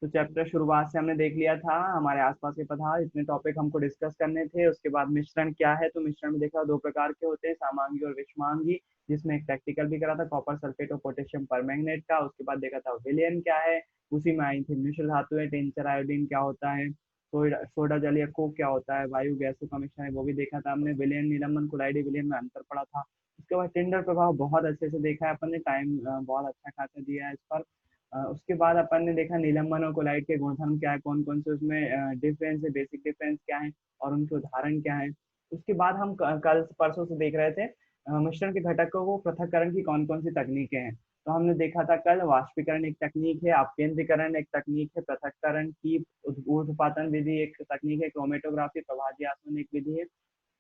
तो चैप्टर शुरुआत से हमने देख लिया था, हमारे आसपास के पदार्थ, इतने टॉपिक हमको डिस्कस करने थे। उसके बाद मिश्रण क्या है, तो मिश्रण में देखा दो प्रकार के होते हैं, सामांगी और विषमांगी, जिसमें एक प्रैक्टिकल भी करा था कॉपर सल्फेट और पोटेशियम परमैंगनेट का। उसके बाद देखा था विलयन क्या है, उसी में आई थी मिश्र धातुएं, टिंचर आयोडीन क्या होता है, सोडा सोडा जल या कोक क्या होता है, वायु गैसों का मिश्रण है वो भी देखा था हमने, विलयन निलंबन कोलाइडी विलयन में अंतर पड़ा था। उसके बाद टिंडर प्रभाव बहुत अच्छे से देखा है अपन ने, टाइम बहुत अच्छा खासा दिया है इस पर। उसके बाद अपन ने देखा निलंबन और कोलाइड के गुणधर्म क्या है, कौन कौन से उसमें डिफरेंस है, बेसिक डिफरेंस क्या है और उनके उदाहरण क्या है। उसके बाद हम कल परसों से देख रहे थे मिश्रण के घटकों को पृथक्करण की कौन कौन सी तकनीकें हैं। तो हमने देखा था कल वाष्पीकरण एक तकनीक है, अपकेंद्रीकरण एक तकनीक है, पृथक्करण की ऊर्ध्वपातन विधि एक तकनीक है, क्रोमेटोग्राफी प्रभाजी आसवन एक विधि है।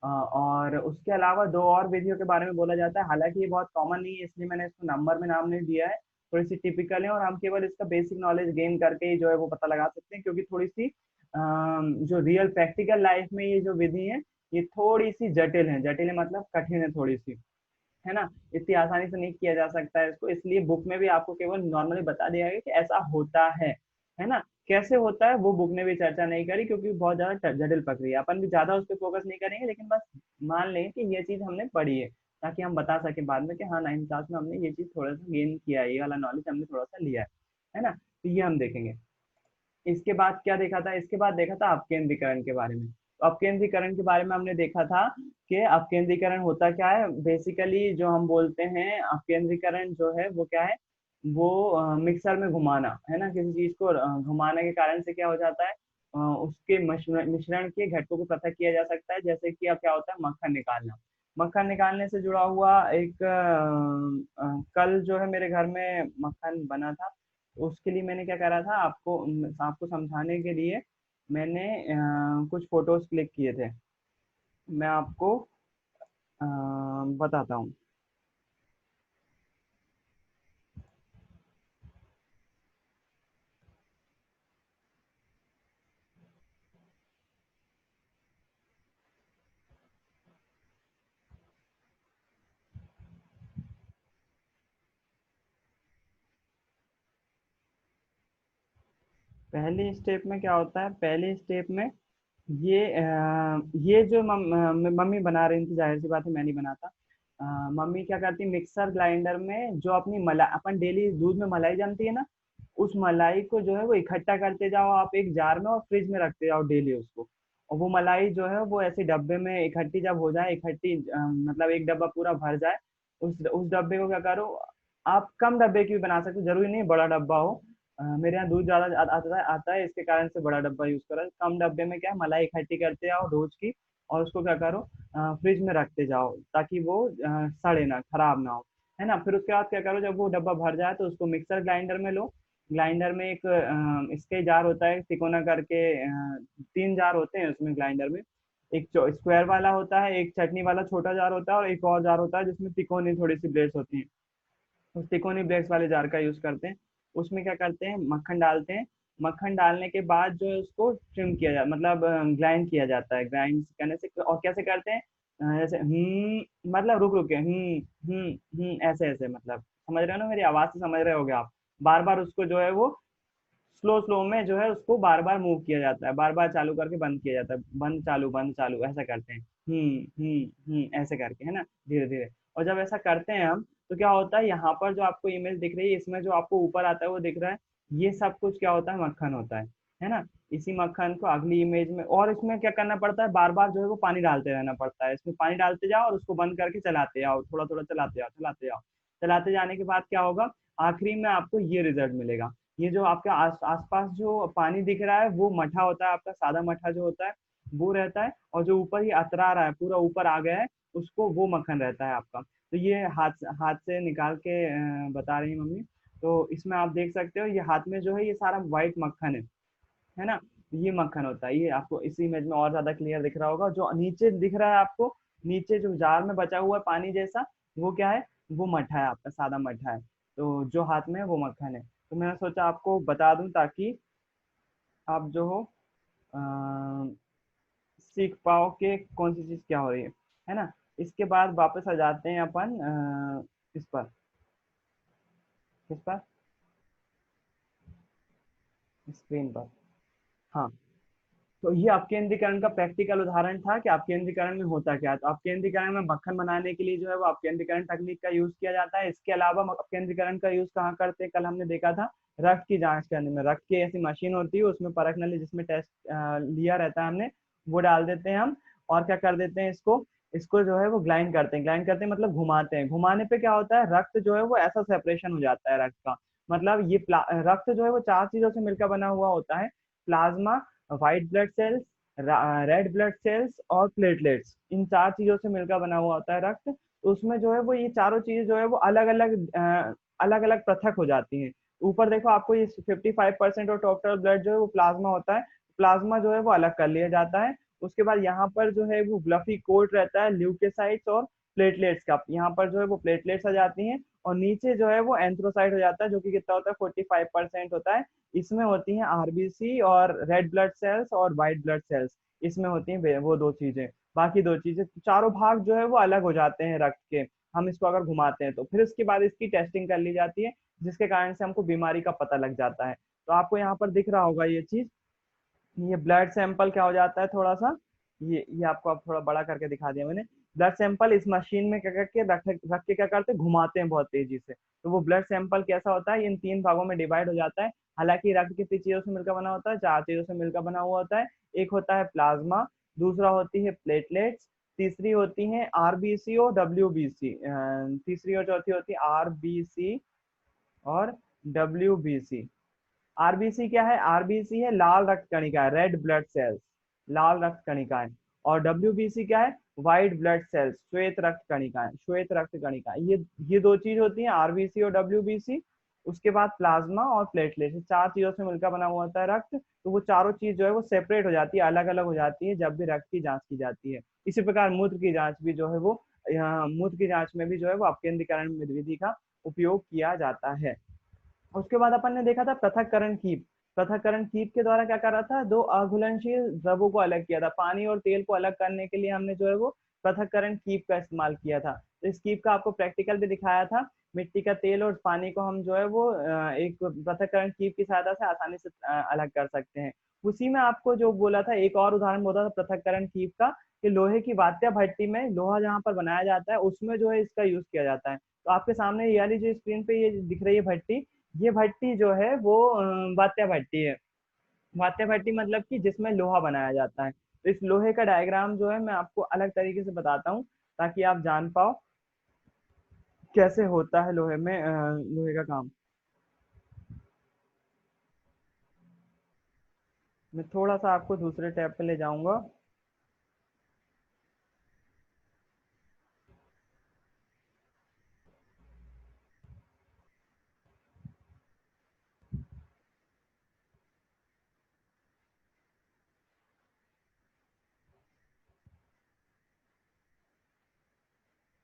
और उसके अलावा दो और विधियों के बारे में बोला जाता है, हालांकि ये बहुत कॉमन नहीं है इसलिए मैंने इसको नंबर में नाम नहीं दिया है, थोड़ी सी टिपिकल है और हम केवल इसका बेसिक नॉलेज गेन करके ही जो है वो पता लगा सकते हैं, क्योंकि थोड़ी सी जो रियल प्रैक्टिकल लाइफ में ये जो विधि है ये थोड़ी सी जटिल है, जटिल है मतलब कठिन है थोड़ी सी, है ना। इतनी आसानी से नहीं किया जा सकता है इसको, इसलिए बुक में भी आपको केवल नॉर्मली बता दिया गया कि ऐसा होता है ना। कैसे होता है वो बुक ने भी चर्चा नहीं करी, क्योंकि बहुत ज्यादा जटिल प्रक्रिया, अपन भी ज्यादा उस पर फोकस नहीं करेंगे, लेकिन बस मान लें कि ये चीज हमने पढ़ी है, ताकि हम बता सके बाद में कि हाँ 9th क्लास में हमने ये चीज थोड़ा सा गेन किया है, ये वाला नॉलेज हमने थोड़ा सा लिया है ना। तो ये हम देखेंगे। इसके बाद क्या देखा था, इसके बाद देखा था अपकेंद्रीकरण के बारे में। तो अपकेंद्रीकरण के बारे में हमने देखा था कि अपकेंद्रीकरण होता क्या है, बेसिकली जो हम बोलते हैं अपकेंद्रीकरण जो है वो क्या है, वो मिक्सर में घुमाना है ना, किसी चीज को घुमाने के कारण से क्या हो जाता है, उसके मिश्रण के घटकों को पृथक किया जा सकता है। जैसे कि अब क्या होता है मक्खन निकालना, मक्खन निकालने से जुड़ा हुआ एक कल जो है मेरे घर में मक्खन बना था, तो उसके लिए मैंने क्या करा था, आपको आपको समझाने के लिए मैंने कुछ फोटोज क्लिक किए थे, मैं आपको बताता हूँ। पहली स्टेप में क्या होता है, पहली स्टेप में ये जो मम्मी बना रही थी, जाहिर सी बात है मैं नहीं बनाता। मम्मी क्या करती, मिक्सर ग्राइंडर में जो अपनी मलाई, अपन डेली दूध में मलाई जमती है ना, उस मलाई को जो है वो इकट्ठा करते जाओ आप एक जार में और फ्रिज में रखते जाओ डेली उसको। और वो मलाई जो है वो ऐसे डब्बे में इकट्ठी जब हो जाए, इकट्ठी मतलब एक डब्बा पूरा भर जाए, उस डब्बे को क्या करो, आप कम डब्बे की भी बना सकते हो, जरूरी नहीं बड़ा डब्बा हो। मेरे यहाँ दूध ज्यादा आता है इसके कारण से बड़ा डब्बा यूज करा, कम डब्बे में क्या है मलाई इकट्ठी करते जाओ रोज की, और उसको क्या करो फ्रिज में रखते जाओ, ताकि वो सड़े ना, खराब ना हो, है ना। फिर उसके बाद क्या करो, जब वो डब्बा भर जाए तो उसको मिक्सर ग्राइंडर में लो। ग्राइंडर में एक इसके जार होता है तिकोना करके, 3 जार होते हैं उसमें ग्राइंडर में, एक स्क्वायर वाला होता है, एक चटनी वाला छोटा जार होता है, और एक और जार होता है जिसमें तिकोनी थोड़ी सी ब्लेड्स होती हैं, उस तिकोनी ब्लेड्स वाले जार का यूज करते हैं। उसमें क्या करते हैं, मक्खन डालते हैं, मक्खन डालने के बाद जो है उसको ट्रिम किया जाता, मतलब ग्राइंड किया जाता है, ग्राइंड करने से, और कैसे करते हैं, जैसे मतलब रुक रुक के ऐसे ऐसे, मतलब समझ रहे हो ना, मेरी आवाज से समझ रहे होगे आप, बार बार उसको जो है वो स्लो स्लो में जो है उसको बार बार मूव किया जाता है, बार बार चालू करके बंद किया जाता है, बंद चालू ऐसा करते हैं, ऐसे करके, है ना, धीरे धीरे। और जब ऐसा करते हैं हम, तो क्या होता है, यहाँ पर जो आपको इमेज दिख रही है, इसमें जो आपको ऊपर आता है वो दिख रहा है, ये सब कुछ क्या होता है, मक्खन होता है ना। इसी मक्खन को अगली इमेज में, और इसमें क्या करना पड़ता है, बार बार जो है वो पानी डालते रहना पड़ता है, इसमें पानी डालते जाओ और उसको बंद करके चलाते जाओ, थोड़ा थोड़ा चलाते जाओ, चलाते जाओ, चलाते जाने के बाद क्या होगा, आखिरी में आपको ये रिजल्ट मिलेगा। ये जो आपके आसपास जो पानी दिख रहा है वो मठा होता है, आपका सादा मठा जो होता है वो रहता है, और जो ऊपर ये अतरा रहा है पूरा ऊपर आ गया है उसको, वो मक्खन रहता है आपका। तो ये हाथ हाथ से निकाल के बता रही है मम्मी। तो इसमें आप देख सकते हो ये हाथ में जो है ये सारा व्हाइट मक्खन है ना। ये मक्खन होता है, ये आपको इस इमेज में और ज्यादा क्लियर दिख रहा होगा, जो नीचे दिख रहा है आपको, नीचे जो जार में बचा हुआ है पानी जैसा, वो क्या है, वो मठा है आपका, सादा मठा है। तो जो हाथ में है वो मक्खन है। तो मैंने सोचा आपको बता दूं ताकि आप जो हो अ, सीख पाओ कि कौन सी चीज क्या हो रही है ना। इसके बाद वापस आ जाते हैं अपन इस पर, किस पर, स्क्रीन पर। हाँ, तो ये अपकेंद्रीकरण का प्रैक्टिकल उदाहरण था कि अपकेंद्रीकरण में होता क्या है। तो अपकेंद्रीकरण में मक्खन बनाने के लिए जो है वो अपकेंद्रीकरण तकनीक का यूज किया जाता है। इसके अलावा हम अपकेंद्रीकरण का यूज कहाँ करते हैं, कल हमने देखा था रक्त की जांच करने में। रक्त की ऐसी मशीन होती है, उसमें परख नली जिसमें टेस्ट लिया रहता है हमने, वो डाल देते हैं हम, और क्या कर देते हैं, इसको इसको जो है वो ग्लाइंड करते हैं। ग्लाइंड करते हैं मतलब घुमाते हैं। घुमाने पे क्या होता है, रक्त जो है वो ऐसा सेपरेशन हो जाता है रक्त का। मतलब ये रक्त जो है वो चार चीजों से मिलकर बना हुआ होता है। Plasma, white blood cells, red blood cells और प्लेटलेट्स, इन चार चीजों से मिलकर बना हुआ होता है रक्त। तो उसमें जो है वो ये चारों चीज जो है वो अलग अलग अलग पृथक हो जाती हैं। ऊपर देखो आपको ये 55% और टोटल ब्लड जो है वो प्लाज्मा होता है। प्लाज्मा जो है वो अलग कर लिया जाता है। उसके बाद यहाँ पर जो है वो ब्लफी कोट रहता है ल्यूकोसाइट्स और प्लेटलेट्स का। यहाँ पर जो है वो प्लेटलेट्स आ जाती हैं, और नीचे जो है वो एंथ्रोसाइट हो जाता है, जो कि कितना होता है, 45% होता है। इसमें होती हैं आरबीसी और रेड ब्लड सेल्स और व्हाइट ब्लड सेल्स, इसमें होती हैं वो दो चीजें। बाकी दो चीजें, चारों भाग जो है वो अलग हो जाते हैं रक्त के। हम इसको अगर घुमाते हैं तो फिर उसके बाद इसकी टेस्टिंग कर ली जाती है, जिसके कारण से हमको बीमारी का पता लग जाता है। तो आपको यहाँ पर दिख रहा होगा ये चीज, ये ब्लड सैंपल क्या हो जाता है थोड़ा सा, ये आपको अब थोड़ा बड़ा करके दिखा दिया मैंने। ब्लड सैंपल इस मशीन में क्या करके रख के क्या करते हैं, घुमाते हैं बहुत तेजी से। तो वो ब्लड सैंपल कैसा होता है, इन तीन भागों में डिवाइड हो जाता है। हालांकि रक्त कितनी चीजों से मिलकर बना होता है, चार चीजों से मिलकर बना हुआ होता है। एक होता है प्लाज्मा, दूसरा होती है प्लेटलेट्स, तीसरी होती है आरबीसी और डब्ल्यूबीसी, तीसरी और चौथी होती है आरबीसी और डब्ल्यूबीसी। आरबीसी क्या है, आरबीसी है लाल रक्त कणिकाएं, रेड ब्लड सेल्स, लाल रक्त कणिकाएं। और डब्ल्यूबीसी क्या है, व्हाइट ब्लड सेल्स, श्वेत रक्त कणिकाएं, श्वेत रक्त कणिकाएं। ये दो चीज होती हैं, आरबीसी और डब्ल्यूबीसी। उसके बाद प्लाज्मा और प्लेटलेट, चार चीजों से मिलकर बना हुआ होता है रक्त। तो वो चारों चीज जो है वो सेपरेट हो जाती है, अलग अलग हो जाती है जब भी रक्त की जांच की जाती है। इसी प्रकार मूत्र की जांच भी जो है वो, यहाँ मूत्र की जांच में भी जो है वो अपकेंद्रीकरण विधि का उपयोग किया जाता है। उसके बाद अपन ने देखा था पृथक्करण कीप। पृथक्करण कीप के द्वारा क्या कर रहा था, दो अघुलनशील द्रवों को अलग किया था। पानी और तेल को अलग करने के लिए हमने जो है वो पृथक्करण कीप का इस्तेमाल किया था। तो इस कीप का आपको प्रैक्टिकल भी दिखाया था। मिट्टी का तेल और पानी को हम जो है वो एक पृथक्करण कीप की सहायता से आसानी से अलग कर सकते हैं। उसी में आपको जो बोला था, एक और उदाहरण बोला था पृथक्करण कीप का, कि लोहे की वात्या भट्टी में लोहा जहाँ पर बनाया जाता है उसमें जो है इसका यूज किया जाता है। तो आपके सामने ये वाली जो स्क्रीन पे ये दिख रही है भट्टी, ये भट्टी जो है वो वात्या भट्टी है। वात्या भट्टी मतलब कि जिसमें लोहा बनाया जाता है। तो इस लोहे का डायग्राम जो है मैं आपको अलग तरीके से बताता हूँ, ताकि आप जान पाओ कैसे होता है लोहे में लोहे का काम। मैं थोड़ा सा आपको दूसरे टैब पे ले जाऊंगा।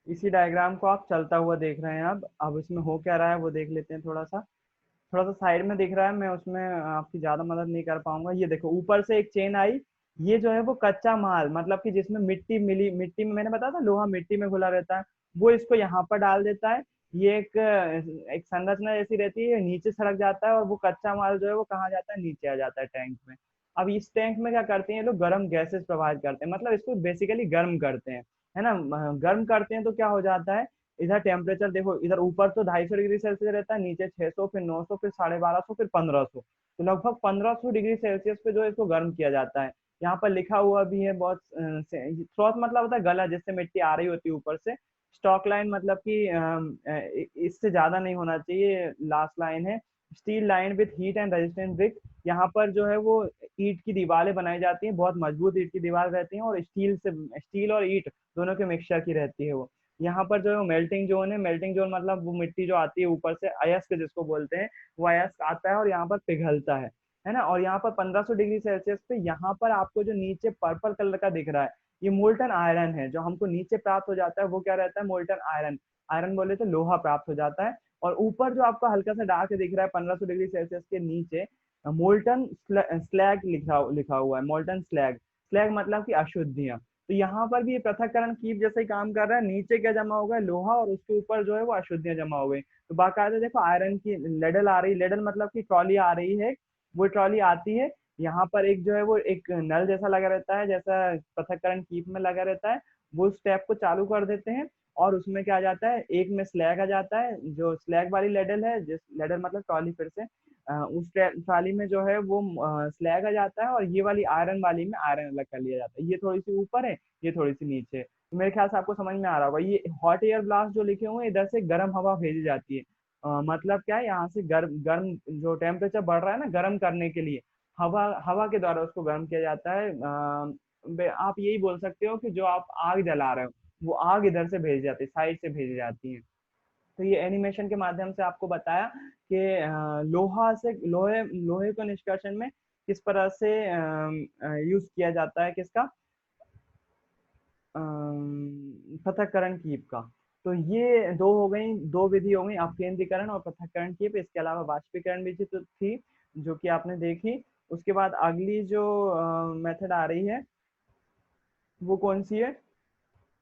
इसी डायग्राम को आप चलता हुआ देख रहे हैं। अब इसमें हो क्या रहा है वो देख लेते हैं। थोड़ा सा साइड में दिख रहा है, मैं उसमें आपकी ज्यादा मदद नहीं कर पाऊंगा। ये देखो ऊपर से एक चेन आई, ये जो है वो कच्चा माल, मतलब कि जिसमें मिट्टी मिली, मिट्टी में मैंने बताया था लोहा मिट्टी में घुला रहता है, वो इसको यहाँ पर डाल देता है। ये एक संरचना जैसी रहती है, नीचे सड़क जाता है, और वो कच्चा माल जो है वो कहाँ जाता है, नीचे आ जाता है टैंक में। अब इस टैंक में क्या करते हैं ये लोग, गर्म गैसेस प्रवाहित करते हैं, मतलब इसको बेसिकली गर्म करते हैं, है ना। गर्म करते हैं तो क्या हो जाता है, इधर टेम्परेचर देखो, इधर ऊपर तो 250 डिग्री सेल्सियस रहता है, नीचे 600, फिर 900, फिर 1250, फिर 1500। तो लगभग 1500 डिग्री सेल्सियस पे जो है इसको गर्म किया जाता है। यहाँ पर लिखा हुआ भी है बहुत स्रोत मतलब होता है गला, जिससे मिट्टी आ रही होती है ऊपर से। स्टॉक लाइन मतलब कि इससे ज्यादा नहीं होना चाहिए, लास्ट लाइन है। Steel line with heat and resistant brick, यहाँ पर जो है वो ईंट की दीवारें बनाई जाती हैं, बहुत मजबूत ईंट की दीवार रहती हैं, और स्टील और ईंट दोनों के मिक्सचर की रहती है वो। यहाँ पर जो है मेल्टिंग जोन है। मेल्टिंग जोन मतलब वो मिट्टी जो आती है ऊपर से, अयस्क जिसको बोलते हैं, वो अयस्क आता है और यहाँ पर पिघलता है ना। और यहाँ पर 1500 डिग्री सेल्सियस पे यहाँ पर आपको जो नीचे पर्पल कलर का दिख रहा है, ये मोल्टन आयरन है। जो हमको नीचे प्राप्त हो जाता है वो क्या रहता है, मोल्टन आयरन। आयरन बोले तो लोहा प्राप्त हो जाता है। और ऊपर जो आपको हल्का सा डार्क दिख रहा है 1500 डिग्री सेल्सियस के नीचे, मोल्टन स्लैग लिखा हुआ है, मोल्टन स्लैग। स्लैग मतलब कि अशुद्धियां। तो यहाँ पर भी ये पृथक्करण कीप जैसे ही काम कर रहा है। नीचे क्या जमा हो गया, लोहा, और उसके ऊपर जो है वो अशुद्धियां जमा हो गई। तो बाकायदा देखो आयरन की लेडल आ रही, लेडल मतलब कि ट्रॉली आ रही है, वो ट्रॉली आती है, यहाँ पर एक जो है वो एक नल जैसा लगा रहता है, जैसा पृथक्करण कीप में लगा रहता है, वो उस टैप को चालू कर देते हैं और उसमें क्या आ जाता है, एक में स्लैग आ जाता है, जो स्लैग वाली लेडल है, जिस लेडल मतलब ट्रॉली फिर से उस ट्रॉली में जो है वो स्लैग आ जाता है, और ये वाली आयरन वाली में आयरन अलग कर लिया जाता है। ये थोड़ी सी ऊपर है, ये थोड़ी सी नीचे है। तो मेरे ख्याल से आपको समझ में आ रहा होगा, ये हॉट एयर ब्लास्ट जो लिखे हुए हैं, इधर से गर्म हवा भेजी जाती है। मतलब क्या है, यहाँ से गर्म गर्म जो टेम्परेचर बढ़ रहा है ना, गर्म करने के लिए हवा हवा के द्वारा उसको गर्म किया जाता है। आप यही बोल सकते हो कि जो आप आग जला रहे हो, वो आग इधर से भेजी जाती है, साइड से भेजी जाती है। तो ये एनिमेशन के माध्यम से आपको बताया कि लोहा से लोहे लोहे को निष्कर्षण में किस तरह से यूज किया जाता है, किसका, पृथक्करण कीप का। तो ये दो हो गई, दो विधि हो गई, अपकेंद्रीकरण और पृथक्करण कीप। इसके अलावा वाष्पीकरण विधि तो थी जो कि आपने देखी। उसके बाद अगली जो मेथड आ रही है वो कौन सी है,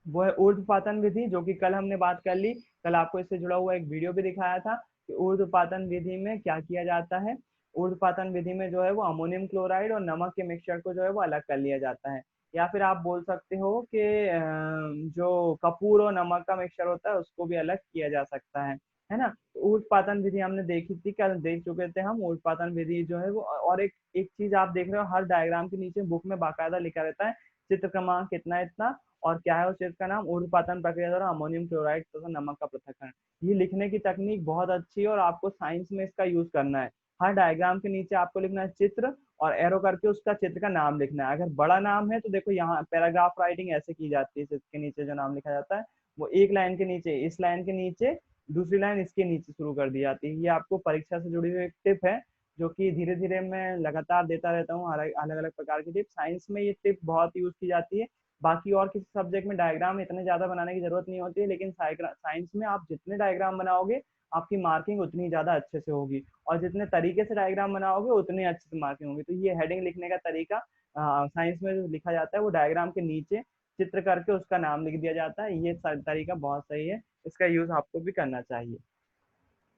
वो है ऊर्ध्वपातन विधि, जो कि कल हमने बात कर ली। कल आपको इससे जुड़ा हुआ एक वीडियो भी दिखाया था कि ऊर्ध्वपातन विधि में क्या किया जाता है। ऊर्ध्वपातन विधि में जो है वो अमोनियम क्लोराइड और नमक के मिक्सचर को जो है वो अलग कर लिया जाता है। या फिर आप बोल सकते हो कि जो कपूर और नमक का मिक्सचर होता है उसको भी अलग किया जा सकता है ना। तो ऊर्ध्वपातन विधि हमने देखी थी, कल देख चुके थे हम। ऊर्ध्वपातन विधि जो है वो, और एक एक चीज आप देख रहे हो, हर डायग्राम के नीचे बुक में बाकायदा लिखा रहता है चित्र क्रमांक कितना इतना, और क्या है उस चीज का नाम, ऊर्ध्वपातन प्रक्रिया द्वारा अमोनियम क्लोराइड तथा नमक का पृथक्करण। ये लिखने की तकनीक बहुत अच्छी है और आपको साइंस में इसका यूज करना है। हर डायग्राम के नीचे आपको लिखना है चित्र, और एरो करके उसका चित्र का नाम लिखना है। अगर बड़ा नाम है तो देखो यहाँ पैराग्राफ राइटिंग ऐसे की जाती है, चित्र के नीचे जो नाम लिखा जाता है वो एक लाइन के नीचे, इस लाइन के नीचे, दूसरी लाइन इसके नीचे शुरू कर दी जाती है। ये आपको परीक्षा से जुड़ी हुई एक टिप है, जो कि धीरे धीरे मैं लगातार देता रहता हूँ, अलग अलग प्रकार की टिप। साइंस में ये टिप बहुत यूज की जाती है। बाकी और किसी सब्जेक्ट में डायग्राम इतने ज्यादा बनाने की जरूरत नहीं होती है, लेकिन साइंस में आप जितने डायग्राम बनाओगे आपकी मार्किंग उतनी ज्यादा अच्छे से होगी, और जितने तरीके से डायग्राम बनाओगे उतनी अच्छे से मार्किंग होगी। तो ये हेडिंग लिखने का तरीका साइंस में जो लिखा जाता है वो डायग्राम के नीचे चित्र करके उसका नाम लिख दिया जाता है। ये तरीका बहुत सही है, इसका यूज आपको भी करना चाहिए।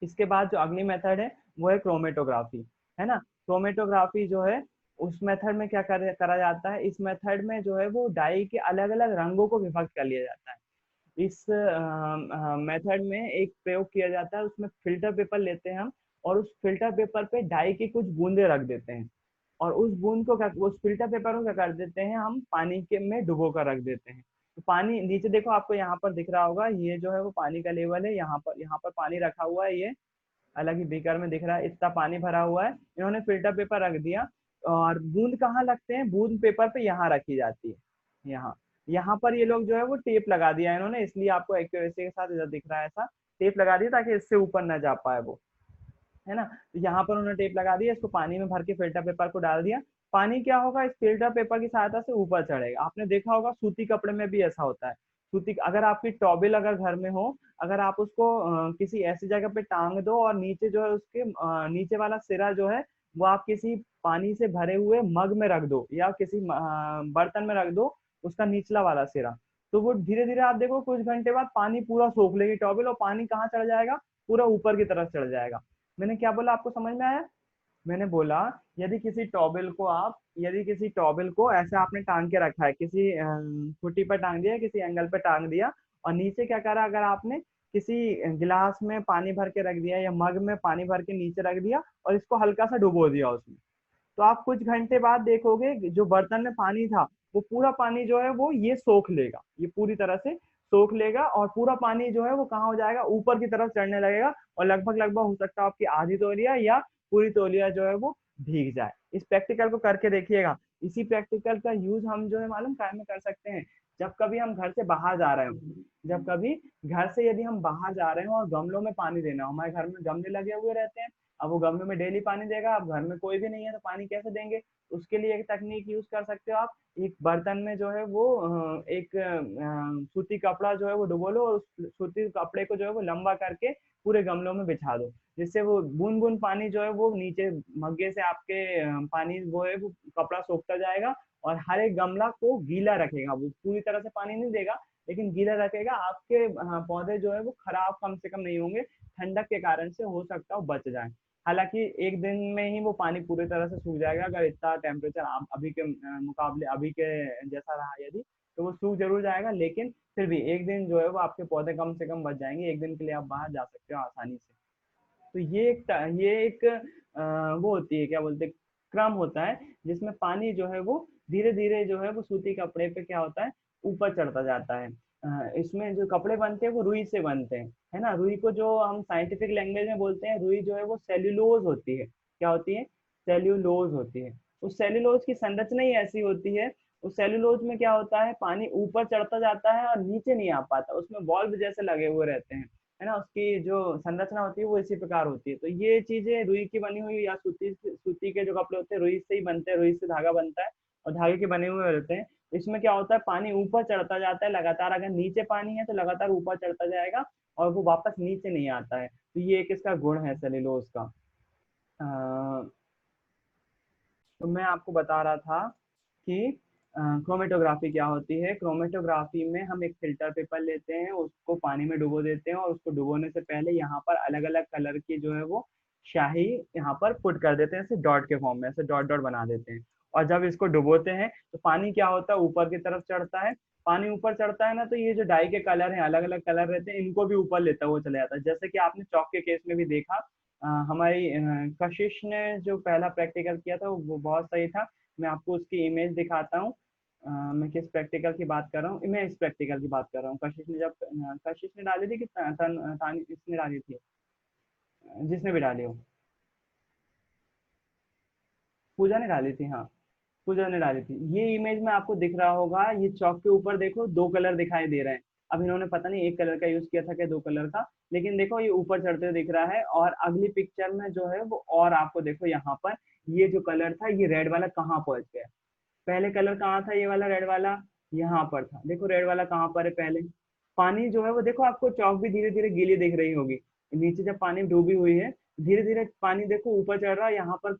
इसके बाद जो अगली मेथड है वो है क्रोमेटोग्राफी, है ना। क्रोमेटोग्राफी जो है, उस मेथड में क्या करा जाता है, इस मेथड में जो है वो डाई के अलग अलग रंगों को विभक्त कर लिया जाता है। इस मेथड में एक प्रयोग किया जाता है, उसमें फिल्टर पेपर लेते हैं हम, और उस फिल्टर पेपर पे डाई की कुछ बूंदे रख देते हैं, और उस बूंद को उस फिल्टर पेपर को क्या कर देते हैं, हम पानी के में डुबो कर रख देते हैं। तो पानी नीचे देखो, आपको यहाँ पर दिख रहा होगा, ये जो है वो पानी का लेवल है, यहाँ पर पानी रखा हुआ है, ये अलग ही बीकर में दिख रहा है, इतना पानी भरा हुआ है। इन्होंने फिल्टर पेपर रख दिया, और बूंद कहाँ लगते हैं, बूंद पेपर पे यहाँ रखी जाती है, यहाँ यहाँ पर ये लोग जो है वो टेप लगा दिया है इन्होंने, इसलिए आपको एक्यूरेसी के साथ इधर दिख रहा है, ऐसा टेप लगा दिया ताकि इससे ऊपर ना जा पाए वो, है ना। तो यहाँ पर उन्होंने टेप लगा दिया, इसको पानी में भर के फिल्टर पेपर को डाल दिया। पानी क्या होगा, इस फिल्टर पेपर की सहायता से ऊपर चढ़ेगा। आपने देखा होगा सूती कपड़े में भी ऐसा होता है। सूती, अगर आपकी टॉवेल अगर घर में हो, अगर आप उसको किसी ऐसी जगह पे टांग दो, और नीचे जो है उसके नीचे वाला सिरा जो है वो आप किसी पानी से भरे हुए मग में रख दो, या किसी बर्तन में रख दो, उसका निचला वाला सिरा, तो वो धीरे धीरे आप देखो कुछ घंटे बाद पानी पूरा सोख लेगी टॉवेल, और पानी कहाँ चढ़ जाएगा, पूरा ऊपर की तरफ चढ़ जाएगा। मैंने क्या बोला, आपको समझ में आया। मैंने बोला, यदि किसी टॉवेल को ऐसे आपने टांग के रखा है, किसी खूंटी पर टांग दिया, किसी एंगल पर टांग दिया, और नीचे क्या करा, अगर आपने किसी गिलास में पानी भर के रख दिया, या मग में पानी भर के नीचे रख दिया, और इसको हल्का सा डुबो दिया उसमें, तो आप कुछ घंटे बाद देखोगे जो बर्तन में पानी था, वो पूरा पानी जो है वो ये सोख लेगा, ये पूरी तरह से सोख लेगा, और पूरा पानी जो है वो कहाँ हो जाएगा, ऊपर की तरफ चढ़ने लगेगा, और लगभग लगभग हो सकता है आपकी आधी तौलिया या पूरी तौलिया जो है वो भीग जाए। इस प्रैक्टिकल को करके देखिएगा। इसी प्रैक्टिकल का यूज हम जो है मालूम काय में कर सकते हैं, जब कभी हम घर से बाहर जा रहे हो, जब कभी घर से यदि हम बाहर जा रहे हो और गमलों में पानी देना, हमारे घर में गमले लगे हुए रहते हैं, अब वो गमलों में डेली पानी देगा, अब घर में कोई भी नहीं है तो पानी कैसे देंगे। उसके लिए एक तकनीक यूज कर सकते हो आप, एक बर्तन में जो है वो एक सूती कपड़ा जो है वो डुबो लो, और उस सूती कपड़े को जो है वो लंबा करके पूरे गमलों में बिछा दो, जिससे वो बूंद बूंद पानी जो है वो नीचे मग्गे से आपके पानी वो है वो कपड़ा सोखता जाएगा, और हर एक गमला को गीला रखेगा, वो पूरी तरह से पानी नहीं देगा, लेकिन गीला रखेगा। आपके पौधे जो है वो खराब कम से कम नहीं होंगे, ठंडक के कारण से हो सकता है बच जाए। हालांकि एक दिन में ही वो पानी पूरी तरह से सूख जाएगा, अगर इतना टेम्परेचर अभी के मुकाबले अभी के जैसा रहा यदि, तो वो सूख जरूर जाएगा, लेकिन फिर भी एक दिन जो है वो आपके पौधे कम से कम बच जाएंगे, एक दिन के लिए आप बाहर जा सकते हो आसानी से। तो ये एक वो होती है, क्या बोलते हैं, क्रम होता है, जिसमें पानी जो है वो धीरे धीरे जो है वो सूती कपड़े पे क्या होता है, ऊपर चढ़ता जाता है। इसमें जो कपड़े बनते हैं वो रुई से बनते हैं, है ना। रुई को जो हम साइंटिफिक लैंग्वेज में बोलते हैं, रुई जो है वो सेल्यूलोज होती है। क्या होती है? सेल्यूलोज होती है। उस सेल्यूलोज की संरचना ही ऐसी होती है। उस सेल्यूलोज में क्या होता है, पानी ऊपर चढ़ता जाता है और नीचे नहीं आ पाता, उसमें वॉल्व जैसे लगे हुए रहते हैं, है ना। उसकी जो संरचना होती है वो इसी प्रकार होती है। तो ये चीजें रुई की बनी हुई या सूती के जो कपड़े होते हैं रुई से ही बनते हैं, रुई से धागा बनता है और धागे के बने हुए रहते हैं। इसमें क्या होता है, पानी ऊपर चढ़ता जाता है लगातार, अगर नीचे पानी है तो लगातार ऊपर चढ़ता जाएगा और वो वापस नीचे नहीं आता है। तो ये एक इसका गुण है सेल्यूलोज का। अ, तो मैं आपको बता रहा था कि क्रोमेटोग्राफी क्या होती है। क्रोमेटोग्राफी में हम एक फिल्टर पेपर लेते हैं, उसको पानी में डुबो देते हैं और उसको डुबोने से पहले यहाँ पर अलग अलग कलर की जो है वो स्याही यहाँ पर पुट कर देते हैं, ऐसे डॉट के फॉर्म में, ऐसे डॉट डॉट बना देते हैं। और जब इसको डुबोते हैं तो पानी क्या होता है, ऊपर की तरफ चढ़ता है। पानी ऊपर चढ़ता है ना, तो ये जो डाई के कलर हैं, अलग अलग कलर रहते हैं, इनको भी ऊपर लेता हुआ चला जाता है। जैसे कि आपने चौक के केस में भी देखा, हमारी कशिश ने जो पहला प्रैक्टिकल किया था वो बहुत सही था। मैं आपको उसकी इमेज दिखाता हूँ। मैं किस प्रैक्टिकल की बात कर रहा हूँ, मैं इस प्रैक्टिकल की बात कर रहा हूँ। कशिश ने जब कशिश ने डाली थी कि इसने डाली थी, जिसने भी डाली हो, पूजा ने डाली थी, हाँ, पूजा ने डाली थी। ये इमेज में आपको दिख रहा होगा, ये चौक के ऊपर देखो दो कलर दिखाई दे रहे हैं। अब इन्होंने पता नहीं एक कलर का यूज किया था क्या दो कलर का, लेकिन देखो ये ऊपर चढ़ते हुए दिख रहा है। और अगली पिक्चर में जो है वो, और आपको देखो यहाँ पर ये जो कलर था ये रेड वाला कहाँ पहुंच गया। पहले कलर कहाँ था, ये वाला रेड वाला यहाँ पर था, देखो रेड वाला कहाँ पर है पहले। पानी जो है वो देखो, आपको चौक भी धीरे धीरे गीली दिख रही होगी, नीचे जब पानी में डूबी हुई है, धीरे धीरे पानी देखो ऊपर चढ़ रहा है। यहाँ पर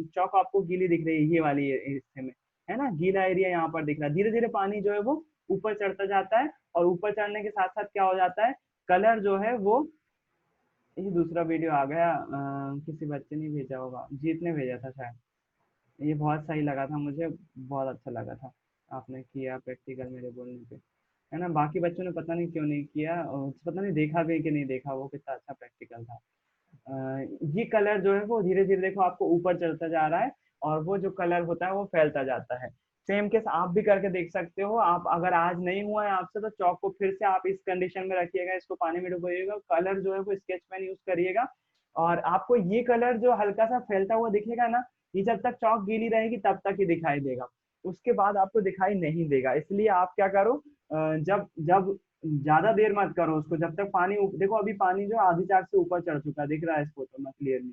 चौक आपको गीली दिख रही है, ये वाली हिस्से में, है ना, गीला एरिया यहाँ पर दिख रहा है। धीरे धीरे पानी जो है वो ऊपर चढ़ता जाता है, और ऊपर चढ़ने के साथ साथ क्या हो जाता है, कलर जो है वो, ये दूसरा वीडियो आ गया, किसी बच्चे ने भेजा होगा, जीत ने भेजा था शायद। ये बहुत सही लगा था मुझे, बहुत अच्छा लगा था, आपने किया प्रैक्टिकल मेरे बोलने पे, है ना। बाकी बच्चों ने पता नहीं क्यों नहीं किया, और पता नहीं देखा भी कि नहीं देखा, वो कितना अच्छा प्रैक्टिकल था। ये कलर जो है वो धीरे धीरे देखो आपको ऊपर चढ़ता जा रहा है, और वो जो कलर होता है वो फैलता जाता है। सेम केस आप भी करके देख सकते हो। आप अगर आज नहीं हुआ है आपसे, तो चौक को फिर से आप इस कंडीशन में रखिएगा, इसको पानी में डुबोइएगा, कलर जो है वो स्केच पेन यूज करिएगा, और आपको ये कलर जो हल्का सा फैलता हुआ दिखेगा ना, ये जब तक चौक गीली रहेगी तब तक ही दिखाई देगा, उसके बाद आपको दिखाई नहीं देगा। इसलिए आप क्या करो, जब जब ज्यादा देर मत करो उसको, जब तक पानी देखो अभी पानी जो आधी चाक से ऊपर चढ़ चुका दिख रहा है इस फोटो में क्लियरली।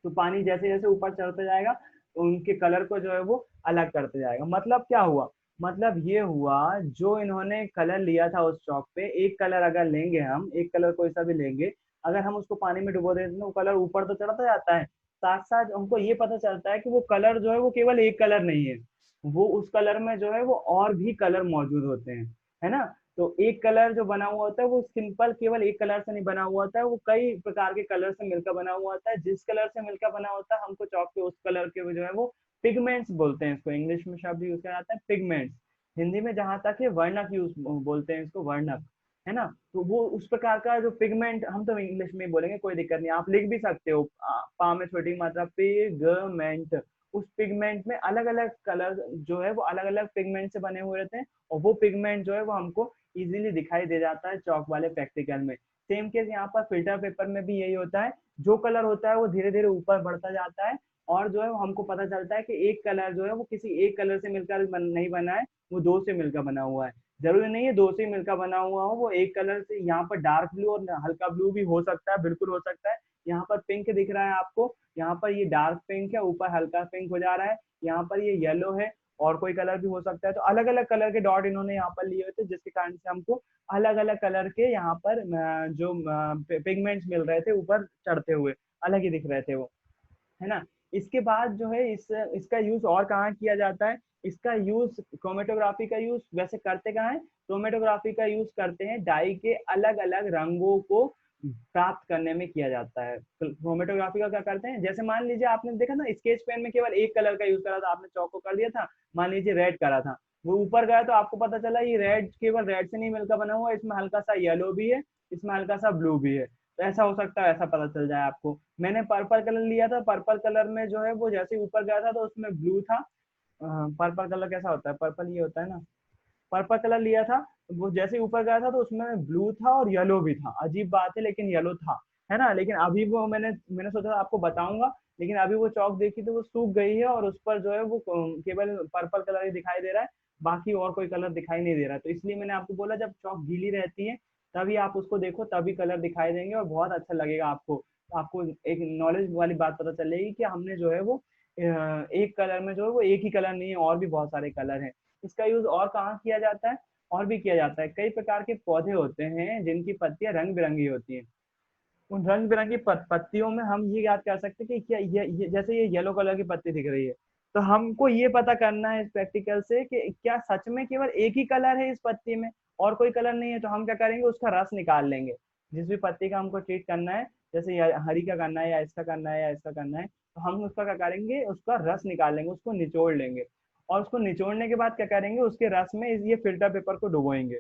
तो पानी जैसे जैसे ऊपर चढ़ते जाएगा, तो उनके कलर को जो है वो अलग करते जाएगा। मतलब क्या हुआ, मतलब ये हुआ, जो इन्होंने कलर लिया था उस चौक पे, एक कलर अगर लेंगे हम, एक कलर कोई सा भी लेंगे, अगर हम उसको पानी में डुबो देते हैं तो वो कलर ऊपर तो चढ़ता जाता है, साथ साथ हमको ये पता चलता है कि वो कलर जो है वो केवल एक कलर नहीं है, वो उस कलर में जो है वो और भी कलर मौजूद होते हैं, है ना। तो एक कलर जो बना हुआ होता है वो सिंपल केवल एक कलर से नहीं बना हुआ होता है, वो कई प्रकार के कलर से मिलकर बना हुआ होता है। जिस कलर से मिलकर बना होता है, हमको चौक पे उस कलर के जो है वो पिगमेंट्स बोलते हैं, इसको इंग्लिश में शब्द यूज किया जाता है पिगमेंट्स। हिंदी में जहां तक है वर्णक यूज बोलते हैं इसको, वर्णक, है ना। तो वो उस प्रकार का जो पिगमेंट, हम तो इंग्लिश में बोलेंगे कोई दिक्कत नहीं, आप लिख भी सकते हो, पा में छोटी मात्रा पिगमेंट। उस पिगमेंट में अलग अलग कलर जो है वो अलग अलग पिगमेंट से बने हुए रहते हैं, और वो पिगमेंट जो है वो हमको इजीली दिखाई दे जाता है चौक वाले प्रैक्टिकल में। सेम केस यहाँ पर फिल्टर पेपर में भी यही होता है, जो कलर होता है वो धीरे धीरे ऊपर बढ़ता जाता है, और जो है वो हमको पता चलता है कि एक कलर जो है वो किसी एक कलर से मिलकर नहीं बना है, वो दो से मिलकर बना हुआ है। जरूरी नहीं है दो से मिलकर बना हुआ हो, वो एक कलर से, यहाँ पर डार्क ब्लू और हल्का ब्लू भी हो सकता है, बिल्कुल हो सकता है। यहाँ पर पिंक दिख रहा है आपको, यहाँ पर ये डार्क पिंक है, ऊपर हल्का पिंक हो जा रहा है, यहाँ पर ये येलो है, और कोई कलर भी हो सकता है। तो अलग अलग कलर के डॉट इन्होंने यहाँ पर लिए हुए थे, जिसके कारण से हमको अलग अलग कलर के यहाँ पर जो पिगमेंट्स मिल रहे थे ऊपर चढ़ते हुए, अलग ही दिख रहे थे वो, है ना। इसके बाद जो है इसका यूज और कहाँ किया जाता है, इसका यूज, क्रोमेटोग्राफी का यूज वैसे करते कहाँ है, क्रोमेटोग्राफी का यूज करते हैं डाई के अलग अलग रंगों को प्राप्त करने में किया जाता है। क्रोमेटोग्राफी का क्या करते हैं, जैसे मान लीजिए आपने देखा ना स्केच पेन में केवल एक कलर का यूज करा था, आपने चौक को कर दिया था, मान लीजिए रेड करा था, वो ऊपर गया तो आपको पता चला ये रेड केवल रेड से नहीं मिलकर बना हुआ है, इसमें हल्का सा येलो भी है, इसमें हल्का सा ब्लू भी है। तो ऐसा हो सकता है, ऐसा पता चल जाए आपको। मैंने पर्पल कलर लिया था, पर्पल कलर में जो है वो जैसे ही ऊपर गया था तो उसमें ब्लू था। पर्पल कलर कैसा होता है, पर्पल ये होता है ना, पर्पल कलर लिया था, वो जैसे ही ऊपर गया था तो उसमें ब्लू था और येलो भी था। अजीब बात है, लेकिन येलो था, है ना। लेकिन अभी वो मैंने सोचा था आपको बताऊंगा, लेकिन अभी वो चौक देखी तो वो सूख गई है और उस पर जो है वो केवल पर्पल कलर ही दिखाई दे रहा है, बाकी और कोई कलर दिखाई नहीं दे रहा है। तो इसलिए मैंने आपको बोला जब चौक गीली रहती है तभी आप उसको देखो, तभी कलर दिखाई देंगे और बहुत अच्छा लगेगा आपको। आपको एक नॉलेज वाली बात पता चलेगी कि हमने जो है वो एक कलर में जो है वो एक ही कलर नहीं है, और भी बहुत सारे कलर हैं। इसका यूज और कहाँ किया जाता है, और भी किया जाता है। कई प्रकार के पौधे होते हैं जिनकी पत्तियां रंग बिरंगी होती हैं। उन रंग बिरंगी पत्तियों में हम ये याद कर सकते हैं कि क्या ये जैसे ये येलो कलर की पत्ती दिख रही है, तो हमको ये पता करना है इस प्रैक्टिकल से कि क्या सच में केवल एक ही कलर है इस पत्ती में और कोई कलर नहीं है। तो हम क्या करेंगे, उसका रस निकाल लेंगे। जिस भी पत्ती का हमको ट्रीट करना है, जैसे हरी का करना है या इसका करना है या इसका करना है, तो हम उसका क्या करेंगे, उसका रस निकाल लेंगे, उसको निचोड़ लेंगे। और उसको निचोड़ने के बाद क्या करेंगे, उसके रस में ये फिल्टर पेपर को डुबोएंगे।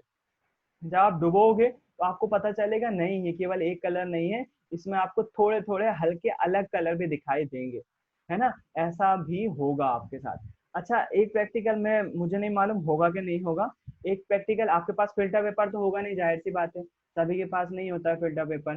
जब आप डुबोगे तो आपको पता चलेगा नहीं ये केवल एक कलर नहीं है, इसमें आपको थोड़े थोड़े हल्के अलग कलर भी दिखाई देंगे, है ना। ऐसा भी होगा आपके साथ। अच्छा, एक प्रैक्टिकल में मुझे नहीं मालूम होगा कि नहीं होगा। एक प्रैक्टिकल आपके पास फिल्टर पेपर तो होगा नहीं, जाहिर सी बात है, सभी के पास नहीं होता है फिल्टर पेपर।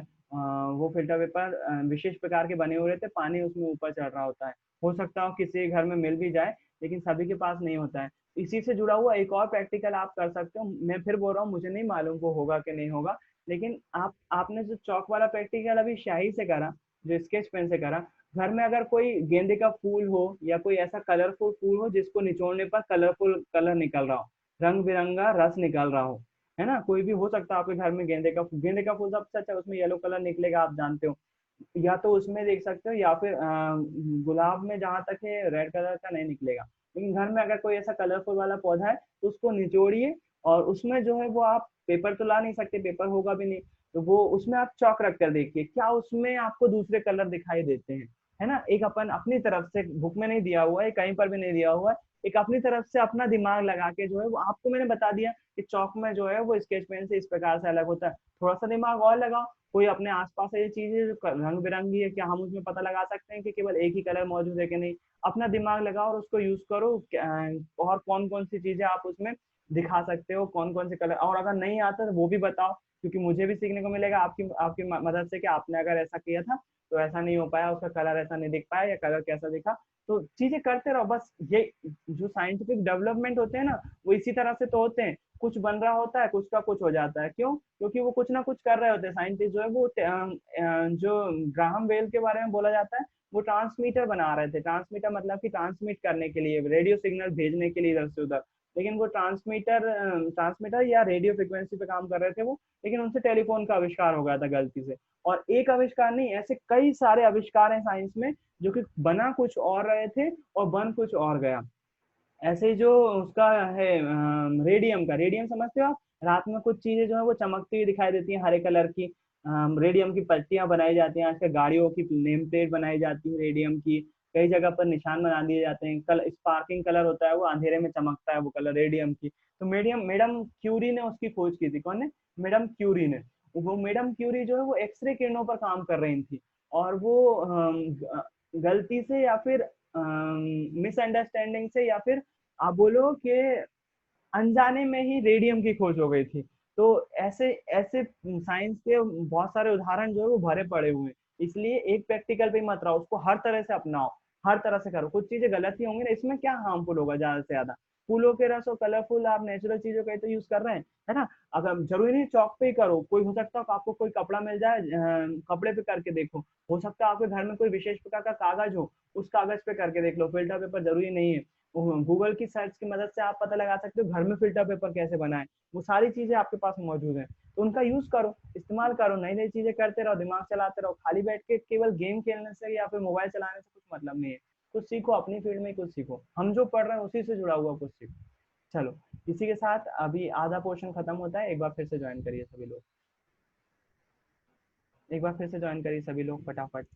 वो फिल्टर पेपर विशेष प्रकार के बने हुए रहते, पानी उसमें ऊपर चढ़ रहा होता है। हो सकता हो किसी के घर में मिल भी जाए, लेकिन सभी के पास नहीं होता है। इसी से जुड़ा हुआ एक और प्रैक्टिकल आप कर सकते हो। मैं फिर बोल रहा हूँ, मुझे नहीं मालूम वो होगा कि नहीं होगा, लेकिन आपने जो चौक वाला प्रैक्टिकल अभी स्याही से करा, जो स्केच पेन से करा, घर में अगर कोई गेंदे का फूल हो या कोई ऐसा कलरफुल फूल हो जिसको निचोड़ने पर कलरफुल कलर निकल रहा हो, रंग बिरंगा रस निकल रहा हो, है ना, कोई भी हो सकता है आपके घर में गेंदे का फूल सबसे अच्छा, उसमें येलो कलर निकलेगा, आप जानते हो। या तो उसमें देख सकते हो, या फिर गुलाब में जहां तक है रेड कलर का नहीं निकलेगा। लेकिन घर में अगर कोई ऐसा कलरफुल वाला पौधा है तो उसको निचोड़िए, और उसमें जो है वो आप पेपर तो ला नहीं सकते, पेपर होगा भी नहीं, तो वो उसमें आप चौक रख कर देखिए क्या उसमें आपको दूसरे कलर दिखाई देते हैं, है ना। एक अपन अपनी तरफ से, बुक में नहीं दिया हुआ है, कहीं पर भी नहीं दिया हुआ है, एक अपनी तरफ से अपना दिमाग लगा के जो है वो आपको मैंने बता दिया कि चौक में जो है वो स्केच पेन से इस प्रकार से अलग होता है। थोड़ा सा दिमाग और लगाओ, कोई अपने आसपास ये चीजें जो रंग बिरंगी है, क्या हम उसमें पता लगा सकते हैं कि केवल एक ही कलर मौजूद है कि नहीं। अपना दिमाग लगाओ और उसको यूज करो। और कौन कौन सी चीजें आप उसमें दिखा सकते हो, कौन कौन से कलर, और अगर नहीं आता तो वो भी बताओ, क्योंकि मुझे भी सीखने को मिलेगा आपकी आपकी मदद से कि आपने अगर ऐसा किया था तो ऐसा नहीं हो पाया, उसका कलर ऐसा नहीं दिख पाया या कलर कैसा दिखा। तो चीजें करते रहो बस। ये जो साइंटिफिक डेवलपमेंट होते हैं ना, वो इसी तरह से तो होते हैं। कुछ बन रहा होता है, कुछ का कुछ हो जाता है, क्यों? क्योंकि वो कुछ ना कुछ कर रहे होते हैं साइंटिस्ट जो है वो जो ग्राहम बेल के बारे में बोला जाता है, वो ट्रांसमीटर बना रहे थे। ट्रांसमीटर मतलब कि ट्रांसमिट करने के लिए, रेडियो सिग्नल भेजने के लिए इधर से उधर। लेकिन वो ट्रांसमीटर या रेडियो फ्रिक्वेंसी पे काम कर रहे थे वो, लेकिन उनसे टेलीफोन का आविष्कार हो गया था गलती से। और एक आविष्कार नहीं, ऐसे कई सारे आविष्कार हैं साइंस में जो कि बना कुछ और रहे थे और बन कुछ और गया। ऐसे ही जो उसका है रेडियम समझते हो आप? रात में कुछ चीजें जो है वो चमकती हुई दिखाई देती हैं हरे कलर की। रेडियम की पट्टियां बनाई जाती हैं, आजकल गाड़ियों की नेम प्लेट बनाई जाती है रेडियम की। कई जगह पर निशान बना दिए जाते हैं। कल स्पार्किंग कलर होता है, वो अंधेरे में चमकता है, वो कलर रेडियम की। तो मैडम क्यूरी ने उसकी खोज की थी। कौन ने? मैडम क्यूरी ने। वो मैडम क्यूरी जो है वो एक्सरे किरणों पर काम कर रही थी, और वो गलती से या फिर मिसअंडरस्टैंडिंग से, या फिर आप बोलो कि अनजाने में ही रेडियम की खोज हो गई थी। तो ऐसे ऐसे साइंस के बहुत सारे उदाहरण जो है वो भरे पड़े हुए हैं। इसलिए एक प्रैक्टिकल पे ही मत रहो, उसको हर तरह से अपनाओ, हर तरह से करो। कुछ चीजें गलत ही होंगी ना, इसमें क्या हार्मफुल होगा ज्यादा से ज्यादा? फूलों के रस और कलरफुल आप नेचुरल चीजों का ही तो यूज कर रहे हैं, है ना। अगर जरूरी नहीं चौक पे ही करो, कोई हो सकता है कि आपको कोई कपड़ा मिल जाए, कपड़े पे करके देखो। हो सकता है आपके घर में कोई विशेष प्रकार का कागज हो, उस कागज पे करके देख लो। फिल्टर पेपर जरूरी नहीं है। गूगल की सर्च की मदद से आप पता लगा सकते हो घर में फिल्टर पेपर कैसे बनाएं। वो सारी चीजें आपके पास मौजूद है, तो उनका यूज करो, इस्तेमाल करो, नई नई चीजें करते रहो, दिमाग चलाते रहो। खाली बैठ के केवल गेम खेलने से या फिर मोबाइल चलाने से कुछ मतलब नहीं है। कुछ सीखो, अपनी फील्ड में कुछ सीखो, हम जो पढ़ रहे हैं उसी से जुड़ा हुआ कुछ सीखो। चलो, इसी के साथ अभी आधा पोर्शन खत्म होता है, एक बार फिर से ज्वाइन करिए सभी लोग। एक बार फिर से ज्वाइन करिए सभी लोग फटाफट।